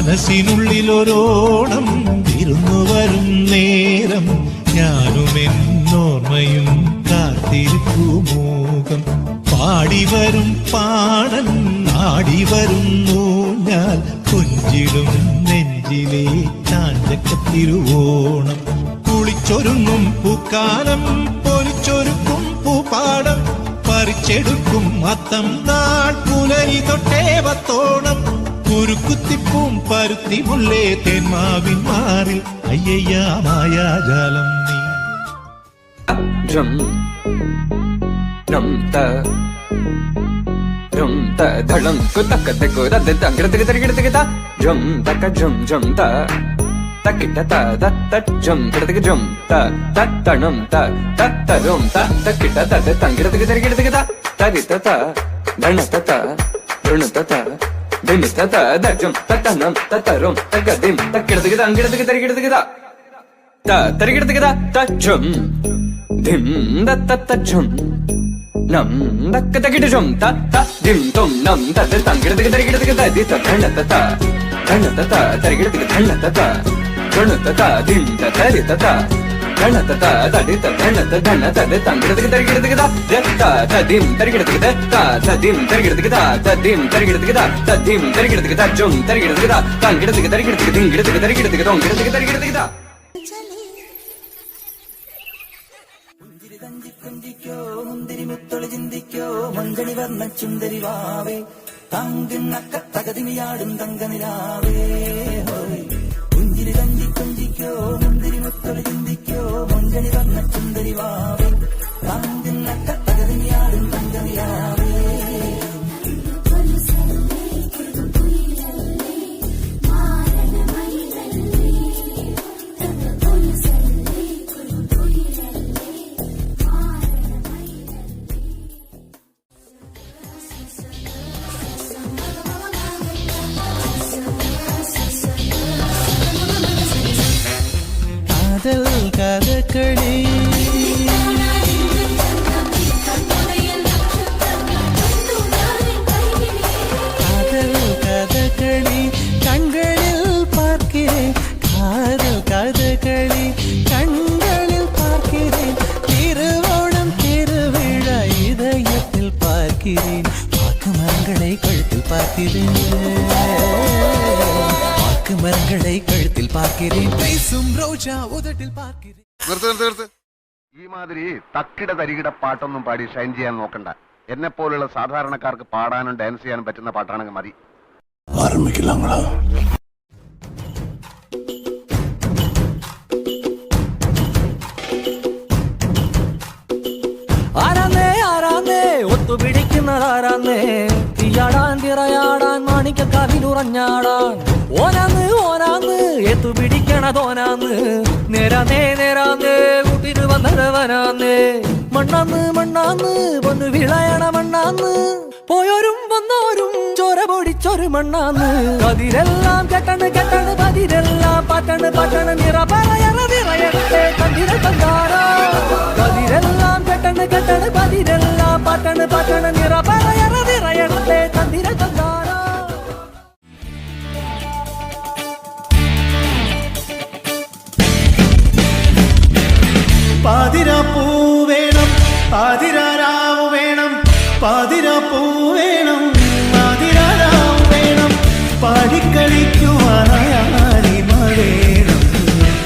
മനസ്സിനുള്ളിലൊരോണം വിരുന്നു വരും നേരം ഞാനും എന്നോർമ്മയും കാത്തിരിപ്പുമൂകം പാടിവരും പാടൻ ആടിവരുന്നു ഞാൻ കൊഞ്ചിടും നെഞ്ചിലെ ചാഞ്ചക്കത്തിരുവോണം കുളിച്ചൊരുങ്ങും പൂക്കാലം പൊലിച്ചൊരുക്കും പൂപ്പാടം പറിച്ചെടുക്കും അത്തം നാൾ പുലരി തൊട്ടേവത്തോണം കുരുക്കുത്തിപ്പൂം പരുത്തി മുള്ളേ തേന്മാവിൻ മാറിൽ അയ്യയ്യാ മായാജാലം നീ ധളം കുത്തക്കത്തെ തങ്കിടത്തേക്ക് തരികിടത്തേക്ക് ജം തക്ക ജം ജം തക്കിട്ട തം കിടത്തേക്ക് ജം തണം തരും തക്കിട്ട തങ്കിടത്തേക്ക് തരികിടത്തേക്ക് തരിത്ത ധണത്ത ഋണത്ത ധം തത്തനം തത്തരും തക്കതിം തക്കിടത്തേക്ക് തങ്കിടത്തേക്ക് തരികിടത്തേക്ക് തരികിടത്തേക്ക് തം ധിം തത്തം നം തക്ക തകിടം ധിം തും നം തത്ത തങ്കിടത്തേക്ക് തരികിടത്തേക്ക് തരി ധണത്ത തരികിടത്തേക്ക് ധണത്ത ധിം തരി ധണത്ത തടി ധണത്ത തങ്കിടത്തേക്ക് തരികിടത്തേക്ക് ധിം തരികിടത്തേക്ക് ധിം തരികിടത്തേക്ക് ധിം തരികിടത്തേക്ക് ധിം തരികിടത്തേക്ക് ജും തരികിടത്തേക്ക് തങ്കിടത്തേക്ക് തരികിടത്തേക്ക് ധിങ്കിടത്തേക്ക് തരികിടത്തേക്ക് തൊങ്കിടത്തേക്ക് തരികിടത്തേക്ക് കൊഞ്ചിക്കോ മുന്തിരി മുത്തൊളി ചിന്തിക്കോ മഞ്ചണി വർണ്ണ ചുന്ദരി വാവേ താങ്കുന്നക്ക തകതിമിയാടും തങ്കനിലാവേ പുഞ്ചിരി തഞ്ചി കൊഞ്ചിക്കോ മുന്തിരി മുത്തൊളി ചിന്തിക്കോ മഞ്ചണി വർണ്ണ ചുന്ദരി വാവേ താങ്കുന്നക്ക തകതിമിയാടും തങ്കനിലാവേ കഥകളി കഥകളി കண்களிൽ பார்க்கிறேன் காதல் கதகளி கண்களில் பார்க்கிறேன் திருவோணம் திருவிழா இதயத்தில் பார்க்கிறேன் வாக்கு மரங்களை கழுத்தில் பார்க்கிறேன் മരങ്ങളെ കഴുത്തിൽ പാർக்கிறேன் பேசும் ரோஜா ഉദട്ടിൽ പാർக்கிறேൻ നിർത്ത് ഈ മാതിരി തക്കിട തരികിട പാട്ടൊന്നും പാടി ഷൈൻ ചെയ്യാൻ നോക്കണ്ട. എന്നെ പോലുള്ള സാധാരണക്കാർക്ക് പാടാനും ഡാൻസ് ചെയ്യാനും പറ്റുന്ന പാട്ടാണെങ്കിൽ മതി. ആരംഭിക്കലാങ്ങളാ. ആരാന്നേ ഒത്തുപിടിക്കുന്നതാരാന്നേ തീയാടാൻ തിറയാടാൻ മാണിക്കക്കാവിലുറഞ്ഞാടാൻ ഓനാന്ന് എത്തുപിടിക്കണതോനാന്ന് നേരാന്നേ കൂട്ടിന് വന്നവനാന്നേ മണ്ണാന്ന് വന്ന് വിളയണ മണ്ണാന്ന് പോയോരും വന്നോരും ചോര പൊടിച്ചൊരു മണ്ണാന്ന് കതിരെല്ലാം കെട്ടണ് പതിരെല്ലാം പാട്ടണ് നിറ പറയണേ കതിര കണ്ടാടാ കതിരെല്ലാം കെട്ടണ് പതിരെല്ലാം പാട്ടണ് നിറ പറയണേ കതിര കണ്ടാടാ പാതിരാപ്പൂ വേണം പാതിരാരാവ് വേണം പാതിരാപ്പൂ വേണം പാതിരാരാവ് വേണം പാടിക്കളിക്കുവാനായാലിമ വേണം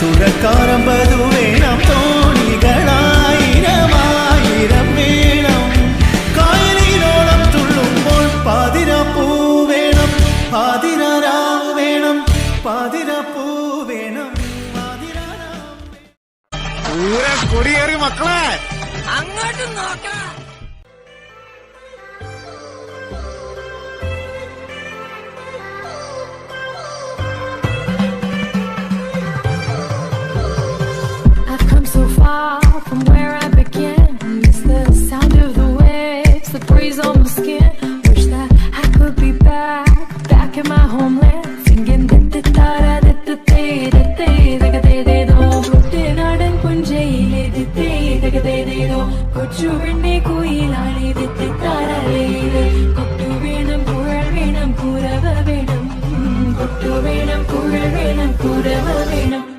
തുഴക്കാരമ്പതു വേണം തോണികളായിരം വേണം കായലിനോളം തുള്ളുമ്പോൾ പാതിരാപ്പൂ വേണം പാതിരാരാവ് വേണം പാതിരാപ്പൂ വേണം കൊടിയേറി മക്കളെ അങ്ങോട്ട് നോക്കാം. I've come so far from where I began. It's the sound of the waves, the breeze on my skin. Wish that I could be back in my homeland, singing da-da-da-da, da-da-da-da-da, da-da-da-da-da. കുട്ടനാടൻ പുഞ്ചയിലെ ദിത്തേതകതേതേതോ കൊച്ചുവെണ്ണെ കുയിലാളി ദിത്താരേ കൊട്ടു വേണം കുഴൽ വേണം കുരവ വേണം കൊട്ടു വേണം കുഴൽ വേണം കുരവ വേണം